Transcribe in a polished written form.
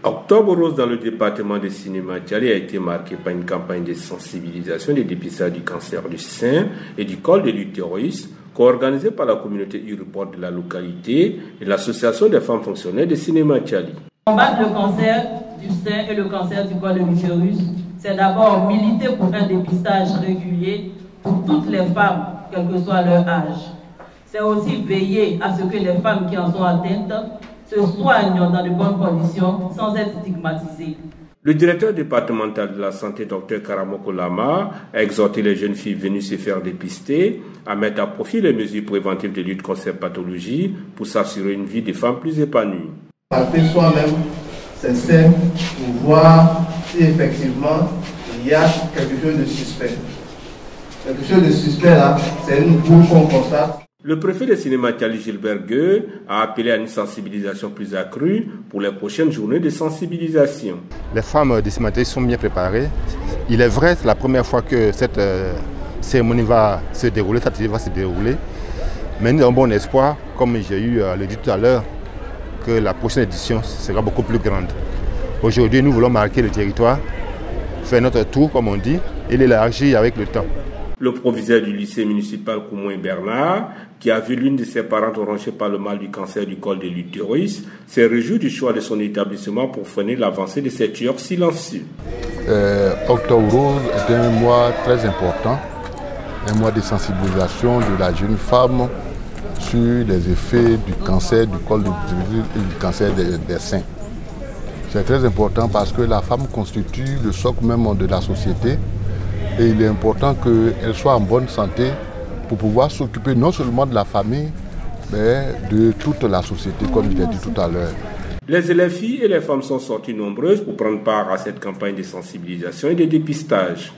Octobre rose dans le département de Cinéma Thiali a été marqué par une campagne de sensibilisation et de dépistage du cancer du sein et du col de l'utérus, co-organisée par la communauté Uriport de la localité et l'association des femmes fonctionnaires de Cinéma Thiali. Combattre le cancer du sein et le cancer du col de l'utérus, c'est d'abord militer pour un dépistage régulier pour toutes les femmes, quel que soit leur âge. C'est aussi veiller à ce que les femmes qui en sont atteintes se soignent dans de bonnes conditions sans être stigmatisées. Le directeur départemental de la santé, Dr Karamoko Lama, a exhorté les jeunes filles venues se faire dépister à mettre à profit les mesures préventives de lutte contre ces pathologies pour s'assurer une vie des femmes plus épanouie. Palper soi-même, c'est simple pour voir si effectivement il y a quelque chose de suspect. Quelque chose de suspect là, c'est une boule qu'on constate. Le préfet de Cinéma Thiali, Gilbert Gueux, a appelé à une sensibilisation plus accrue pour les prochaines journées de sensibilisation. Les femmes de Cinéma Thiali sont bien préparées. Il est vrai, c'est la première fois que cette cérémonie va se dérouler, cette activité va se dérouler. Mais nous avons bon espoir, comme j'ai eu le dit tout à l'heure, que la prochaine édition sera beaucoup plus grande. Aujourd'hui, nous voulons marquer le territoire, faire notre tour, comme on dit, et l'élargir avec le temps. Le proviseur du lycée municipal Koumoui Bernard, qui a vu l'une de ses parentes rongée par le mal du cancer du col de l'utérus, s'est réjoui du choix de son établissement pour freiner l'avancée de ces tueurs silencieux. Octobre Rose est un mois très important, un mois de sensibilisation de la jeune femme sur les effets du cancer du col de l'utérus et du cancer des seins. C'est très important parce que la femme constitue le socle même de la société. Et il est important qu'elle soit en bonne santé pour pouvoir s'occuper non seulement de la famille, mais de toute la société, comme je l'ai dit tout à l'heure. Les élèves filles et les femmes sont sorties nombreuses pour prendre part à cette campagne de sensibilisation et de dépistage.